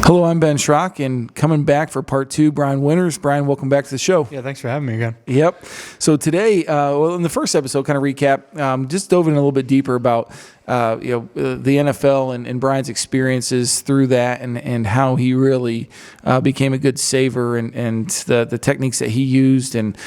Hello, I'm Ben Schrock, and coming back for part 2, Brian Winters. Brian, welcome back to the show. Yeah, thanks for having me again. Yep. So today, in the first episode, kind of recap, just dove in a little bit deeper about the NFL and Brian's experiences through that, and how he really became a good saver, and the techniques that he used and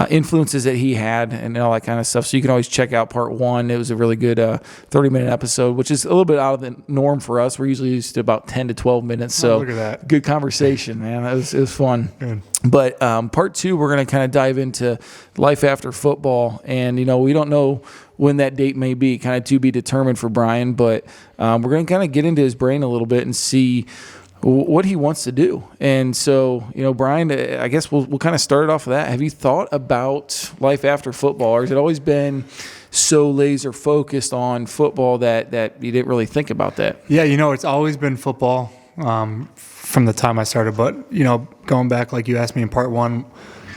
influences that he had, and all that kind of stuff. So you can always check out part 1. It was a really good 30-minute episode, which is a little bit out of the norm for us. We're usually used to about 10 to 12 minutes. So look at that. Good conversation, man. It was fun. Good. But part 2, we're going to kind of dive into life after football, and we don't know when that date may be, kind of to be determined for Brian, but we're going to kind of get into his brain a little bit and see what he wants to do. And so, Brian, I guess we'll kind of start off with that. Have you thought about life after football, or has it always been so laser focused on football that you didn't really think about that? Yeah, it's always been football from the time I started. But, going back, like you asked me in part 1,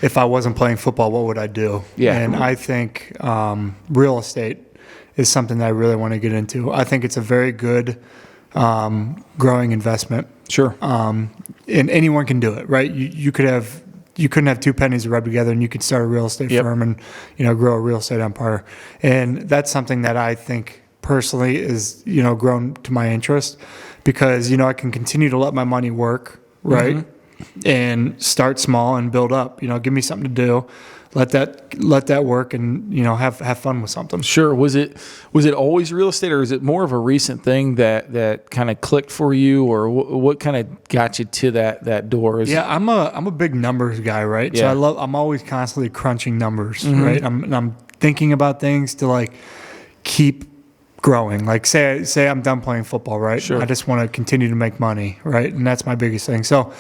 if I wasn't playing football, what would I do? Yeah. And I think real estate is something that I really want to get into. I think it's a very good growing investment. Sure. And anyone can do it, right? You couldn't have 2 pennies to rub together, and you could start a real estate firm and grow a real estate empire. And that's something that I think personally is grown to my interest, because I can continue to let my money work, right? Mm-hmm. And start small and build up. Give me something to do. Let that work, and have fun with something. Sure. Was it always real estate, or is it more of a recent thing that kind of clicked for you, or what kind of got you to that door? I'm a big numbers guy, right? Yeah. So I'm always constantly crunching numbers, mm-hmm. right? I'm thinking about things to keep growing. Like say I'm done playing football, right? Sure. I just want to continue to make money, right? And that's my biggest thing. So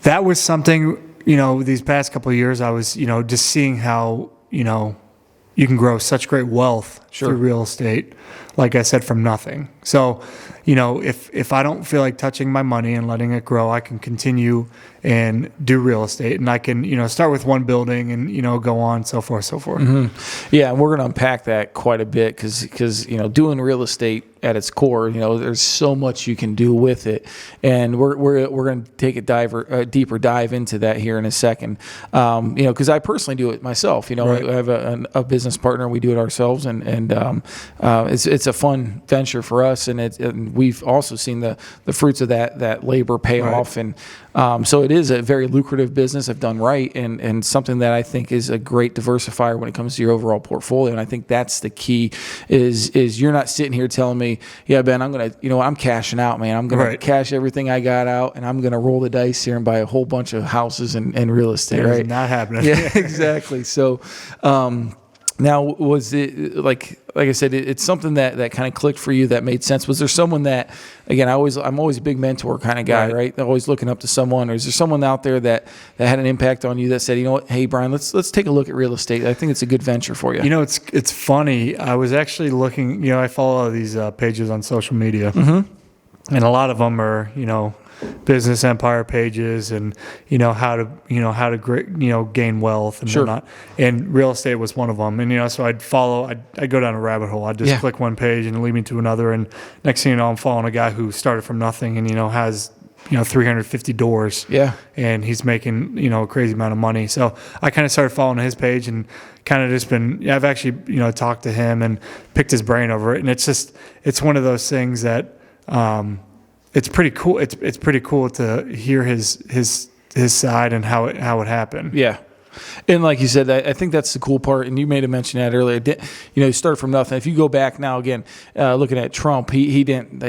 that was something, these past couple of years, I was, just seeing how, you can grow such great wealth Sure. through real estate, like I said, from nothing. So, if I don't feel like touching my money and letting it grow, I can continue and do real estate, and I can, start with one building and, go on, so forth, so forth. Mm-hmm. Yeah, and we're going to unpack that quite a bit because doing real estate at its core, there's so much you can do with it, and we're going to take a deeper dive into that here in a second. Because I personally do it myself. Right. I have a business partner. We do it ourselves, and it's a fun venture for us, and we've also seen the fruits of that labor pay Right. off, and so it is a very lucrative business if done right, and something that I think is a great diversifier when it comes to your overall portfolio. And I think that's the key is you're not sitting here telling me, yeah, Ben, I'm going to, I'm cashing out, man. I'm going Right. to cash everything I got out, and I'm going to roll the dice here and buy a whole bunch of houses and real estate, It's right? not happening. Yeah, exactly. So, now, was it like I said, it's something that kind of clicked for you, that made sense? Was there someone that, again, I'm always a big mentor kind of guy, right? Always looking up to someone. Or is there someone out there that had an impact on you that said, what, hey, Brian, let's take a look at real estate. I think it's a good venture for you. It's funny. I was actually looking. I follow these pages on social media, Mm-hmm. and a lot of them are business empire pages, and how to gain wealth and Sure. whatnot. And real estate was one of them. And so I'd go down a rabbit hole. I'd just click one page and lead me to another. And next thing you know, I'm following a guy who started from nothing and has 350 doors. Yeah. And he's making a crazy amount of money. So I kind of started following his page and kind of just been. I've actually talked to him and picked his brain over it. And it's one of those things that. It's pretty cool. It's pretty cool to hear his side and how it happened. Yeah. And like you said, I think that's the cool part. And you made a mention that earlier. He started from nothing. If you go back now again, looking at Trump, he didn't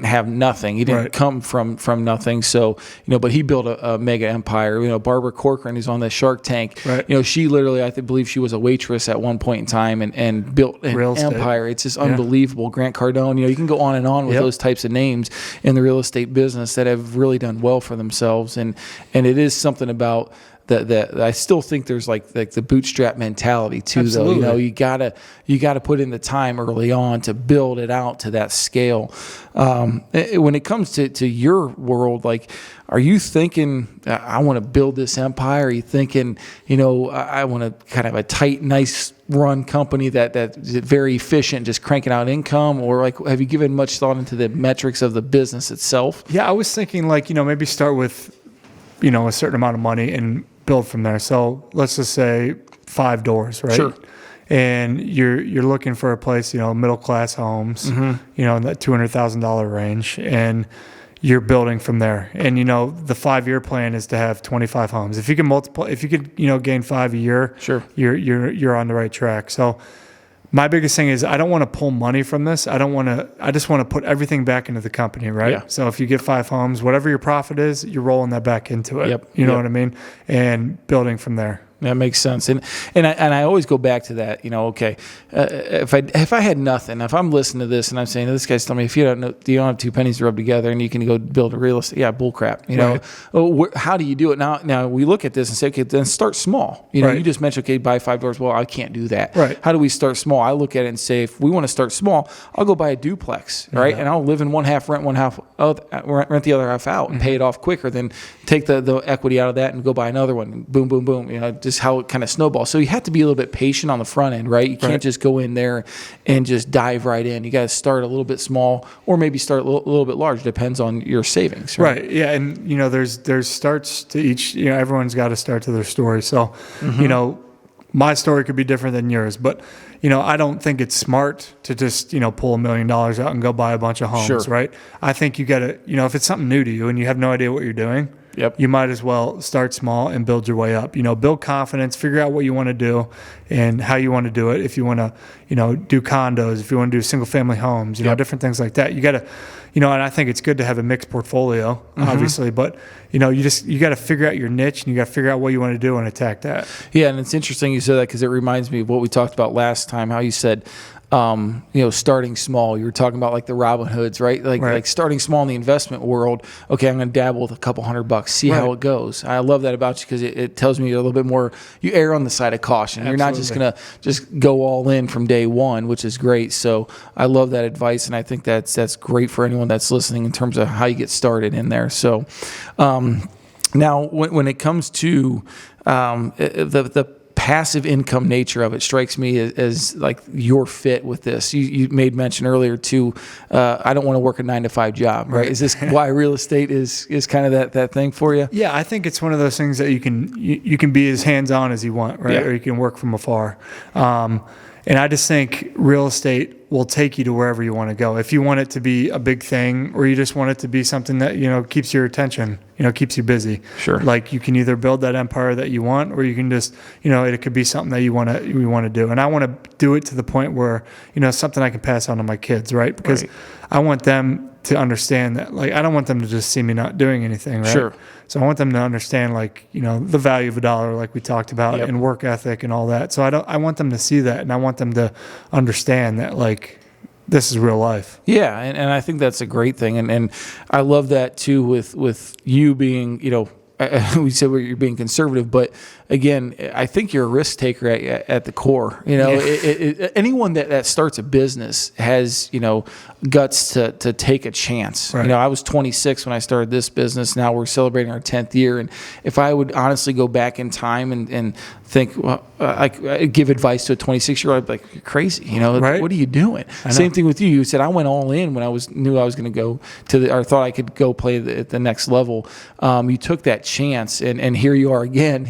have nothing. He didn't Right. come from nothing. So but he built a mega empire. Barbara Corcoran, who's on the Shark Tank. Right. She literally, I believe she was a waitress at one point in time and built an Real estate. empire. It's just unbelievable. Grant Cardone. You can go on and on with those types of names in the real estate business that have really done well for themselves. And it is something about. That I still think there's like the bootstrap mentality too. Absolutely. Though you gotta put in the time early on to build it out to that scale. When it comes to your world, like, are you thinking I want to build this empire? Are you thinking I want to kind of a tight, nice run company that is very efficient, just cranking out income, or like have you given much thought into the metrics of the business itself? Yeah, I was thinking like, maybe start with, a certain amount of money and build from there. So let's just say 5 doors, right? Sure. And you're looking for a place, middle class homes, in that $200,000 range, and you're building from there. And the 5-year plan is to have 25 homes. If you could gain 5 a year, sure, you're on the right track. So my biggest thing is I don't want to pull money from this. I just want to put everything back into the company, right? Yeah. So if you get 5 homes, whatever your profit is, you're rolling that back into it. Yep. You know what I mean? And building from there. That makes sense, and I always go back to that. Okay, if I had nothing, if I'm listening to this and I'm saying this guy's telling me if you don't have 2 pennies to rub together and you can go build a real estate, bull crap. Right. How do you do it now? We look at this and say, okay, then start small. Right. You just mentioned, okay, buy 5 doors. Well, I can't do that. Right. How do we start small? I look at it and say, if we want to start small, I'll go buy a duplex, right? And I'll live in one half, rent one half, rent the other half out, and pay it off quicker than take the equity out of that and go buy another one. Boom, boom, boom. Just how it kind of snowballs. So you have to be a little bit patient on the front end, right? You can't just go in there and just dive right in. You got to start a little bit small, or maybe start a little bit large. Depends on your savings, right? Yeah, and there's starts to each. Everyone's got to start to their story. So, my story could be different than yours, but I don't think it's smart to just pull $1 million out and go buy a bunch of homes, Sure. right? I think you got to if it's something new to you and you have no idea what you're doing. Yep. You might as well start small and build your way up. Build confidence, figure out what you want to do and how you want to do it. If you want to, do condos, if you want to do single family homes, different things like that. You got to, and I think it's good to have a mixed portfolio, obviously, but you got to figure out your niche and you got to figure out what you want to do and attack that. Yeah. And it's interesting you said that because it reminds me of what we talked about last time, how you said, starting small. You were talking about like the Robin Hoods, right? Like starting small in the investment world. Okay, I'm going to dabble with a couple $100, see how it goes. I love that about you because it tells me you're a little bit more, you err on the side of caution. Absolutely. You're not just going to just go all in from day one, which is great. So I love that advice, and I think that's great for anyone that's listening in terms of how you get started in there. So now when it comes to the passive income nature of it strikes me as like your fit with this. You made mention earlier too. I don't want to work a 9-to-5 job, right? Is this why real estate is kind of that thing for you? Yeah, I think it's one of those things that you can be as hands-on as you want, right? Yeah. Or you can work from afar. And I just think real estate will take you to wherever you want to go. If you want it to be a big thing, or you just want it to be something that, keeps your attention, keeps you busy. Sure. Like you can either build that empire that you want, or you can just, it could be something that you want to do. And I want to do it to the point where, something I can pass on to my kids, right? Because I want them to understand that, like, I don't want them to just see me not doing anything, right? Sure. So I want them to understand, like, the value of a dollar, like we talked about, Yep. and work ethic and all that. So I want them to see that, and I want them to understand that, like, this is real life. Yeah, and I think that's a great thing, and I love that too with you being, we said you're being conservative, but again, I think you're a risk taker at the core. Anyone that starts a business has, guts to take a chance. Right. I was 26 when I started this business. Now we're celebrating our 10th year. And if I would honestly go back in time and think, well, I give advice to a 26-year-old, I'd be like, you're crazy. Right. What are you doing? Same thing with you. You said, I went all in when I knew I was going to go or thought I could go play at the next level. You took that chance, and here you are again.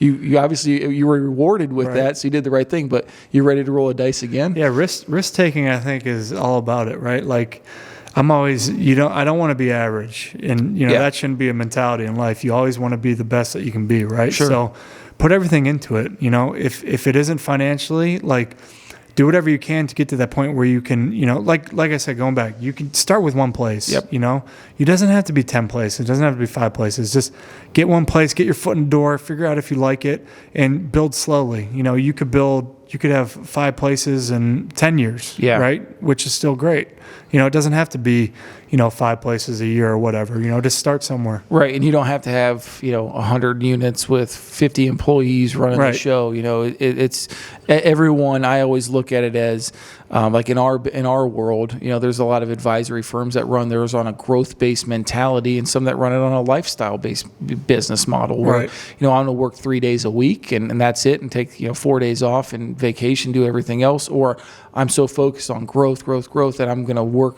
You obviously you were rewarded with that, so you did the right thing. But you're ready to roll a dice again? Yeah, risk taking, I think, is all about it, right? Like, I'm always, I don't want to be average, and that shouldn't be a mentality in life. You always want to be the best that you can be, right? Sure. So put everything into it. If it isn't financially, like, do whatever you can to get to that point where you can, like I said, going back, you can start with one place. Yep. It doesn't have to be 10 places. It doesn't have to be 5 places. Just get one place, get your foot in the door, figure out if you like it, and build slowly. You could have 5 places in 10 years, right? Which is still great. It doesn't have to be, 5 places a year or whatever. Just start somewhere. Right, and you don't have to have 100 units with 50 employees running the show. It's everyone. I always look at it as like in our world. There's a lot of advisory firms that run theirs on a growth-based mentality, and some that run it on a lifestyle-based business model. Where I'm going to work 3 days a week, and that's it, and take 4 days off and vacation, do everything else, or I'm so focused on growth that I'm going to work,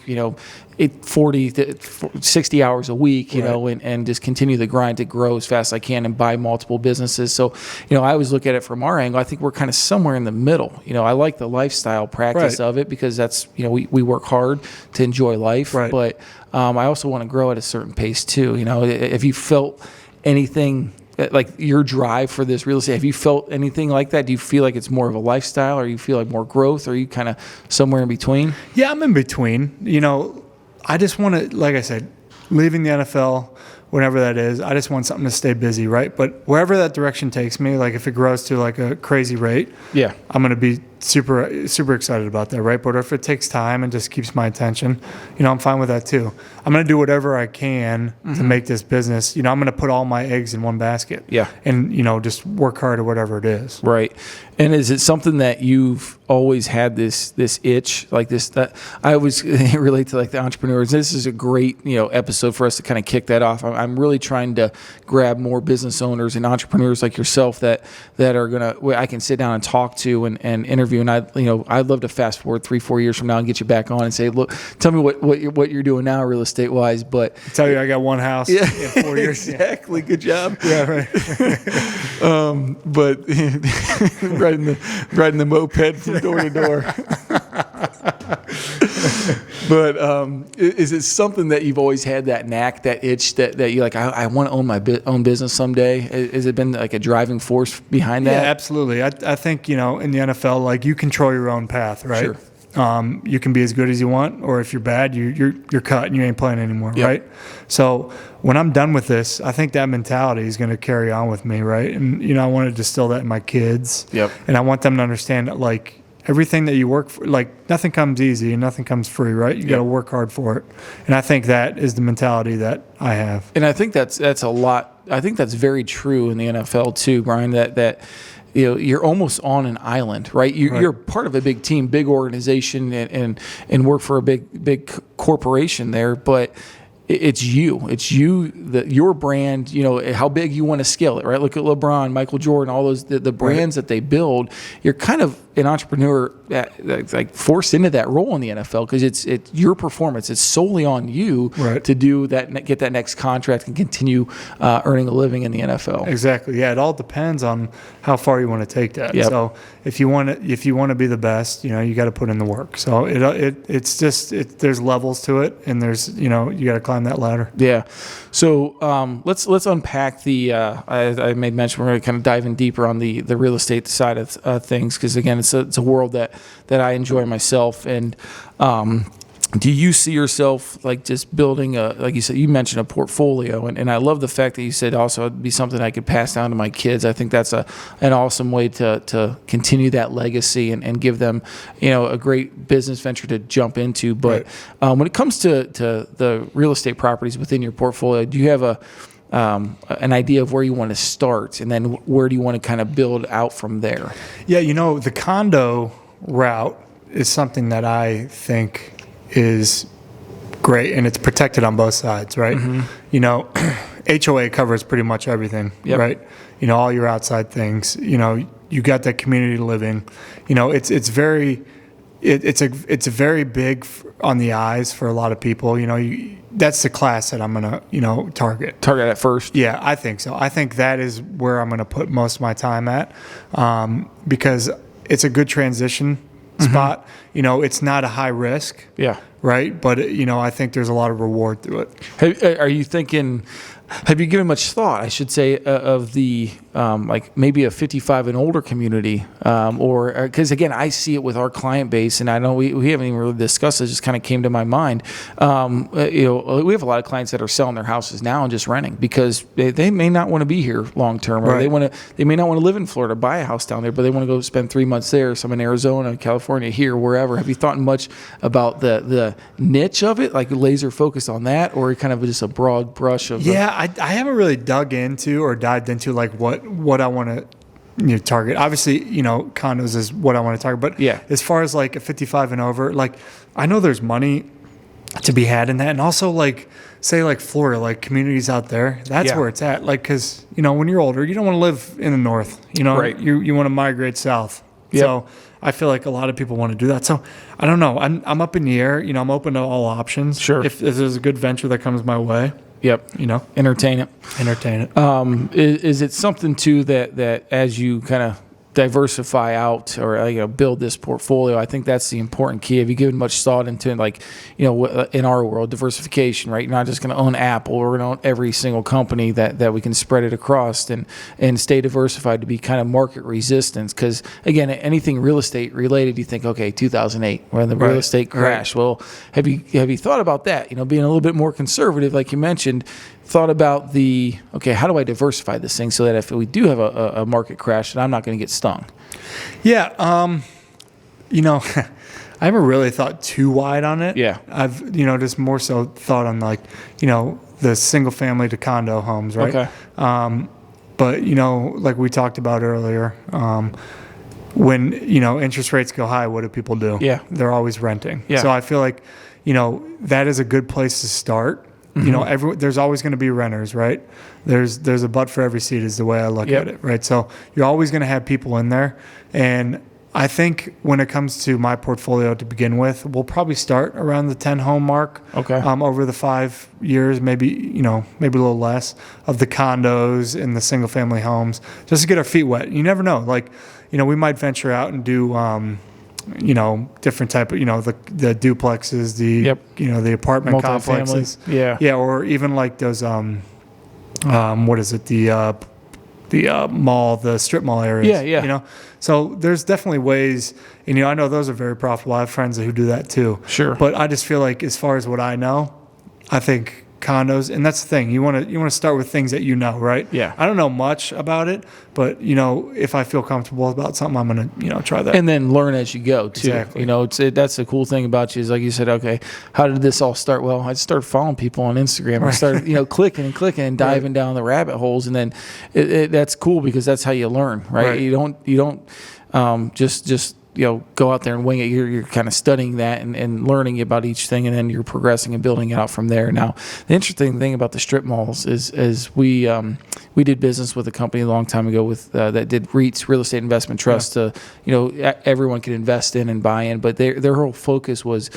40 to 60 hours a week, and just continue the grind to grow as fast as I can and buy multiple businesses. So, I always look at it from our angle. I think we're kind of somewhere in the middle. I like the lifestyle practice of it because that's, we work hard to enjoy life, but I also want to grow at a certain pace too. If you felt anything like your drive for this real estate, have you felt anything like that? Do you feel like it's more of a lifestyle, or you feel like more growth, or are you kind of somewhere in between? Yeah, I'm in between. I just want to, like I said, leaving the NFL, whenever that is, I just want something to stay busy, right? But wherever that direction takes me, like if it grows to like a crazy rate, I'm going to be super, super excited about that, right? But if it takes time and just keeps my attention, I'm fine with that too. I'm going to do whatever I can to make this business. I'm going to put all my eggs in one basket. And, just work hard at whatever it is. Right. And is it something that you've always had this itch like this? That I always relate to like the entrepreneurs. This is a great episode for us to kind of kick that off. I'm really trying to grab more business owners and entrepreneurs like yourself that are I can sit down and talk to and interview. And I'd love to fast forward 3-4 years from now and get you back on and say, look, tell me what you're doing now real estate wise. But I tell you, I got one house in 4 years. Exactly. Good job. Yeah, right. But riding the moped from door to door. But is it something that you've always had, that knack, that itch that you're like, I want to own my own business someday? Has it been like a driving force behind that? Yeah, absolutely. I think, in the NFL, like you control your own path, right? Sure. You can be as good as you want, or if you're bad, you're cut and you ain't playing anymore, right? So when I'm done with this, I think that mentality is going to carry on with me, right? And I want to distill that in my kids, and I want them to understand that like everything that you work for, like nothing comes easy and nothing comes free, right? You got to work hard for it, and I think that is the mentality that I have. And I think that's a lot. I think that's very true in the NFL too, Brian. That. You're almost on an island, right? You're part of a big team, big organization, and work for a big corporation there, but it's you, your brand, how big you want to scale it, right? Look at LeBron, Michael Jordan, all those, the brands that they build. You're kind of an entrepreneur like forced into that role in the NFL because it's your performance. It's solely on you to do that, get that next contract and continue earning a living in the NFL. Exactly. Yeah. It all depends on how far you want to take that. So if you want to be the best, you got to put in the work. So it's just there's levels to it, and there's you got to climb that ladder. Yeah. So let's unpack the. I made mention we're going to kind of dive in deeper on the real estate side of things because again it's a world that I enjoy myself. And do you see yourself like just building like you said, you mentioned a portfolio, and I love the fact that you said also it'd be something I could pass down to my kids. I think that's an awesome way to continue that legacy and give them a great business venture to jump into. But when it comes to the real estate properties within your portfolio, do you have an idea of where you want to start, and then where do you want to kind of build out from there? Yeah, the condo route is something that I think is great, and it's protected on both sides, right? HOA covers pretty much everything, right? All your outside things. You got that community living. It's very big on the eyes for a lot of people. That's the class that I'm gonna target at first. Yeah, I think so. I think that is where I'm gonna put most of my time at, because it's a good transition spot. It's not a high risk. Right. But I think there's a lot of reward through it. Are you thinking? Have you given much thought, I should say, of the like maybe a 55 and older community, or because again, I see it with our client base, and I know we haven't even really discussed it. Just kind of came to my mind. We have a lot of clients that are selling their houses now and just renting because they may not want to be here long term, or they may not want to live in Florida, buy a house down there, but they want to go spend 3 months there, some in Arizona, California, here, wherever. Have you thought much about the niche of it, like laser focused on that, or kind of just a broad brush of? I haven't really dug into or dived into like what I want to target. Obviously, condos is what I want to target. But as far as like a 55 and over, like I know there's money to be had in that, and also like say like Florida, like communities out there, that's where it's at. Like because when you're older, you don't want to live in the north. You want to migrate south. Yep. So I feel like a lot of people want to do that. So I don't know. I'm up in the air. I'm open to all options. Sure. If there's a good venture that comes my way, Yep. Entertain it. Is it something too that as you kind of diversify out or build this portfolio, I think that's the important key. Have you given much thought into in our world, diversification, right? You're not just going to own Apple. We're going to own every single company that we can spread it across and stay diversified to be kind of market resistant. Because again, anything real estate related, you think, okay, 2008 when the real estate crash. Right. Well, have you thought about that? Being a little bit more conservative, like you mentioned. Thought about how do I diversify this thing so that if we do have a market crash, that I'm not going to get stung? Yeah. I haven't really thought too wide on it. Yeah. I've, just more so thought on the single family to condo homes, right? Okay. But, like we talked about earlier, when, interest rates go high, what do people do? Yeah. They're always renting. Yeah. So I feel like, that is a good place to start. Mm-hmm. There's always going to be renters, right? There's a butt for every seat is the way I look at it, right? So you're always going to have people in there. And I think when it comes to my portfolio to begin with, we'll probably start around the 10 home mark. Okay. Over the 5 years, maybe a little less of the condos and the single family homes, just to get our feet wet. You never know. We might venture out and do, different type of, the duplexes, the apartment complexes. Yeah. Or even like those, what is it? The mall, the strip mall areas. Yeah. So there's definitely ways, and I know those are very profitable. I have friends who do that too. Sure. But I just feel like as far as what I know, I think condos, and that's the thing. You want to start with things that right? Yeah. I don't know much about it, but if I feel comfortable about something, I'm gonna try that. And then learn as you go too. Exactly. That's the cool thing about you is like you said. Okay, how did this all start? Well, I started following people on Instagram. I started clicking and diving down the rabbit holes, and then that's cool because that's how you learn, right? You don't just go out there and wing it. You're kind of studying that and learning about each thing, and then you're progressing and building it out from there. Now, the interesting thing about the strip malls is we did business with a company a long time ago with that did REITs, real estate investment trusts. Everyone could invest in and buy in, but their whole focus was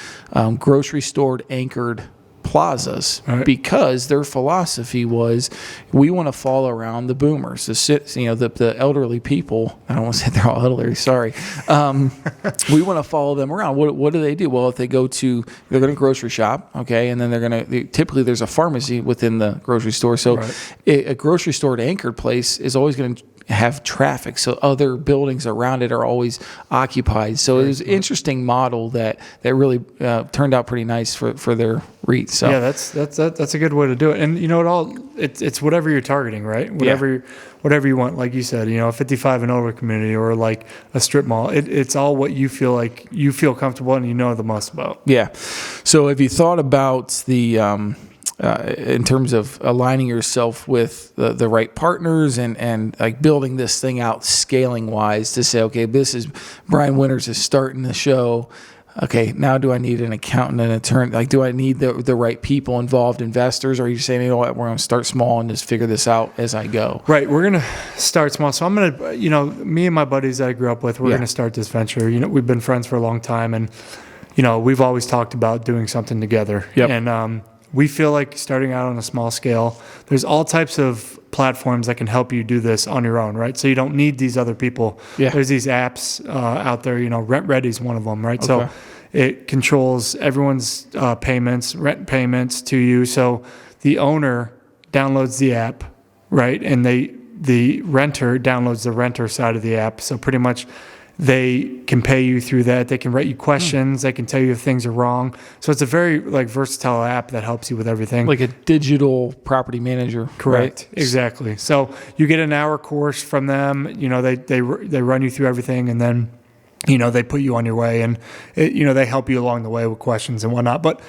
grocery store anchored plazas, because their philosophy was we want to follow around the boomers, the elderly people. I don't want to say they're all elderly. Sorry. We want to follow them around. What do they do? Well, if they're going to grocery shop, okay, and then typically there's a pharmacy within the grocery store. So a grocery store anchored place is always going to have traffic, so other buildings around it are always occupied. So it was an interesting model that really turned out pretty nice for their REIT. So yeah, that's a good way to do it. And it's whatever you're targeting, right? Whatever you want, like you said, a 55 and over community or like a strip mall. It's all what you feel like you feel comfortable and the most about. Yeah. So have you thought about the in terms of aligning yourself with the right partners and like building this thing out scaling wise to say, okay, this is Brian Winters is starting the show. Okay, now do I need an accountant and attorney? Like, do I need the right people involved, investors? Or are you saying, what, we're going to start small and just figure this out as I go? Right, we're going to start small. So I'm going to, me and my buddies that I grew up with, we're going to start this venture. We've been friends for a long time, and, we've always talked about doing something together. Yep. And we feel like starting out on a small scale, there's all types of platforms that can help you do this on your own, right? So you don't need these other people. Yeah. There's these apps out there, Rent Ready is one of them, right? Okay. So it controls everyone's rent payments to you. So the owner downloads the app, right? And the renter downloads the renter side of the app. So pretty much they can pay you through that. They can write you questions. They can tell you if things are wrong. So it's a very versatile app that helps you with everything. Like a digital property manager. Correct. Right? Exactly. So you get an hour course from them. They run you through everything, and then they put you on your way, and they help you along the way with questions and whatnot. But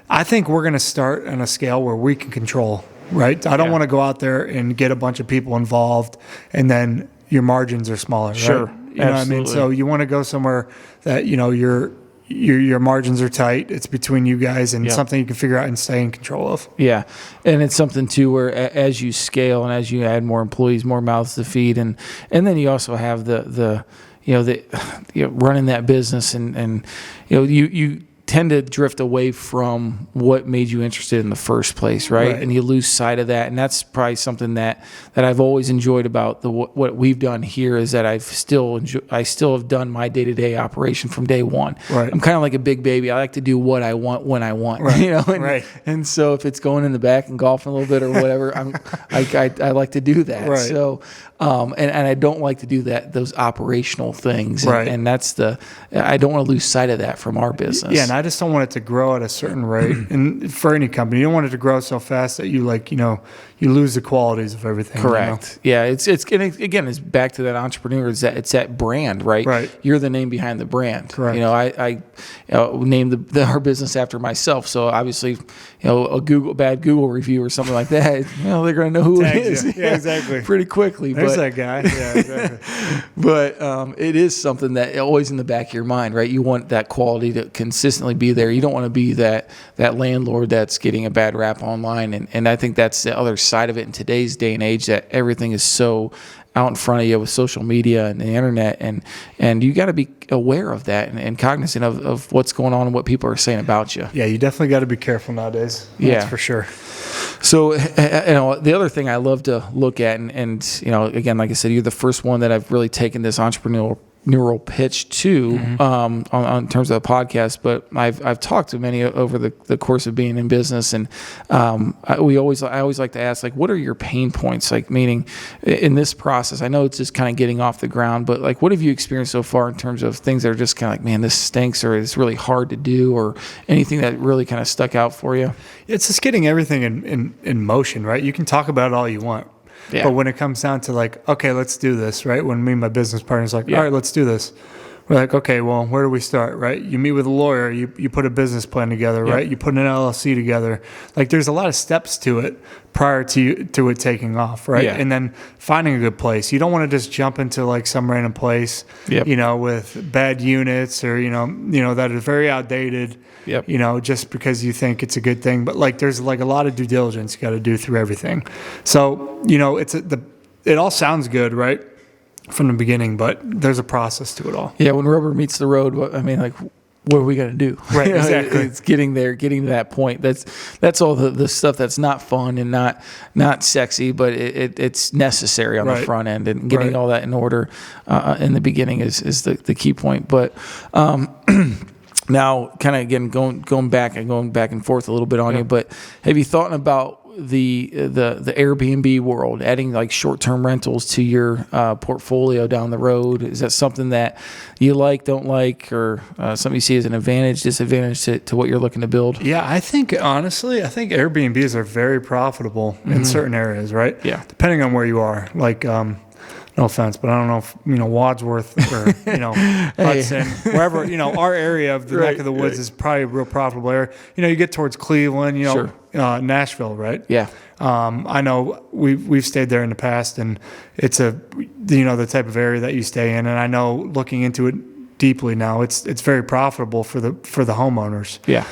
I think we're going to start on a scale where we can control. Right. I don't want to go out there and get a bunch of people involved, and then your margins are smaller. Sure. Right? You know what I mean? So you want to go somewhere that, your margins are tight. It's between you guys and something you can figure out and stay in control of. Yeah. And it's something too where as you scale and as you add more employees, more mouths to feed, and then you also have the running that business and you tend to drift away from what made you interested in the first place, right? And you lose sight of that, and that's probably something that I've always enjoyed about what we've done here is that I still have done my day-to-day operation from day one. I'm kind of like a big baby. I like to do what I want when I want, and so if it's going in the back and golfing a little bit or whatever, I like to do that. So and I don't like to do those operational things, and that's I don't want to lose sight of that from our business. Yeah, and I just don't want it to grow at a certain rate. And for any company, you don't want it to grow so fast that you you lose the qualities of everything. Correct. Yeah, it's back to that entrepreneur. It's that brand, right? You're the name behind the brand. Correct. I named our business after myself, so obviously, a bad Google review or something like that, they're going to know who it is. Yeah, exactly. Pretty quickly. There's that guy. Yeah, exactly. But it is something that always in the back of your mind, right? You want that quality to consistently be there. You don't want to be that landlord that's getting a bad rap online. And I think that's the other side of it in today's day and age, that everything is so out in front of you with social media and the internet, and you got to be aware of that and cognizant of what's going on and what people are saying about you. Yeah, you definitely got to be careful nowadays. That's for sure. So, the other thing I love to look at, and again, like I said, you're the first one that I've really taken this entrepreneurial pitch to on terms of the podcast, but I've talked to many over the course of being in business, and I always like to ask, like, what are your pain points? Like, meaning in this process, I know it's just kind of getting off the ground, but like, what have you experienced so far in terms of things that are just kind of like, man, this stinks, or it's really hard to do, or anything that really kind of stuck out for you? It's just getting everything in motion, right? You can talk about it all you want. Yeah. But when it comes down to like, okay, let's do this, right? When me and my business partner's like, all right, let's do this. We're like, okay, well, where do we start, right? You meet with a lawyer, you put a business plan together, right? You put an LLC together. Like, there's a lot of steps to it prior to it taking off, right? Yeah. And then finding a good place. You don't want to just jump into like some random place, with bad units or, that is very outdated, just because you think it's a good thing. But like, there's like a lot of due diligence you got to do through everything. So, it all sounds good, right? From the beginning, but there's a process to it all. Yeah, when rubber meets the road, what are we going to do? Right, exactly. It's getting to that point. That's all the stuff that's not fun and not sexy, but it's necessary on the front end, and getting all that in order in the beginning is the key point. But now, kind of again going back and forth a little bit on you, but have you thought about the Airbnb world, adding like short-term rentals to your portfolio down the road? Is that something that you don't like, or something you see as an advantage, disadvantage to what you're looking to build? Yeah, honestly, I think Airbnbs are very profitable in certain areas, right? Yeah. Depending on where you are. Like, no offense, but I don't know if, Wadsworth or, Hudson, wherever, our area of the neck of the woods is probably a real profitable area. You get towards Cleveland, Nashville, right? Yeah. I know we've stayed there in the past, and it's the type of area that you stay in. And I know, looking into it deeply now, it's very profitable for the homeowners. Yeah.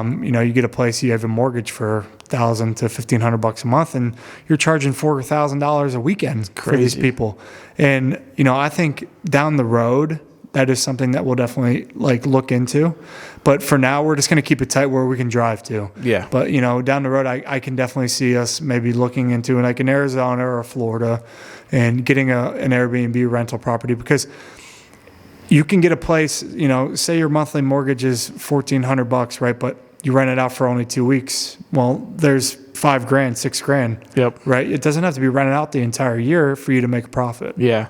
You get a place, you have a mortgage for $1,000 to $1,500 a month, and you're charging $4,000 a weekend for these people. And I think down the road, that is something that we'll definitely look into. But for now, we're just going to keep it tight where we can drive to. Yeah. But down the road, I can definitely see us maybe looking into like in Arizona or Florida, and getting an Airbnb rental property, because you can get a place. Say your monthly mortgage is $1,400, right? But you rent it out for only 2 weeks. Well, there's $5,000, $6,000. Yep. Right. It doesn't have to be rented out the entire year for you to make a profit. Yeah.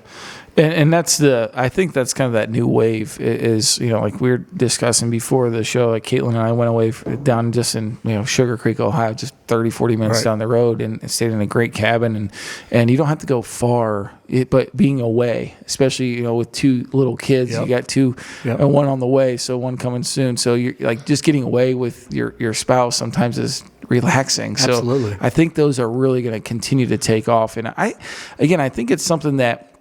And that's I think that's kind of that new wave is, like we were discussing before the show, like Caitlin and I went away down just in, Sugar Creek, Ohio, just 30, 40 minutes down the road, and stayed in a great cabin, and you don't have to go far, but being away, especially, with two little kids, you got two, and one on the way, so one coming soon. So you're like, just getting away with your spouse sometimes is relaxing. So absolutely. I think those are really going to continue to take off. And I think it's something that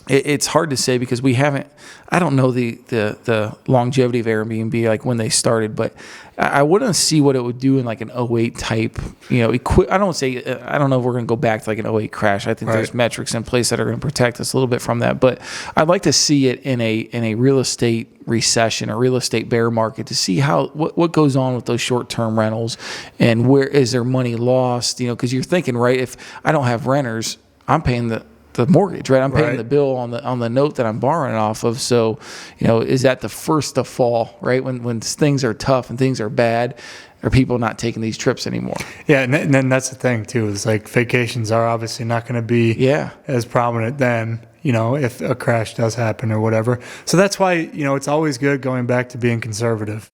it's hard to say because I don't know the longevity of Airbnb, like when they started, but I wouldn't see what it would do in like an '08 type, I don't know if we're going to go back to like an '08 crash. I think there's metrics in place that are going to protect us a little bit from that, but I'd like to see it in a real estate recession or real estate bear market to see what goes on with those short-term rentals and where is their money lost, because you're thinking, right, if I don't have renters, I'm paying the mortgage, right? I'm paying the bill on the note that I'm borrowing off of. So, is that the first to fall, right? When things are tough and things are bad, are people not taking these trips anymore? Yeah, and then that's the thing too. Is like vacations are obviously not going to be as prominent then, if a crash does happen or whatever. So that's why, it's always good going back to being conservative.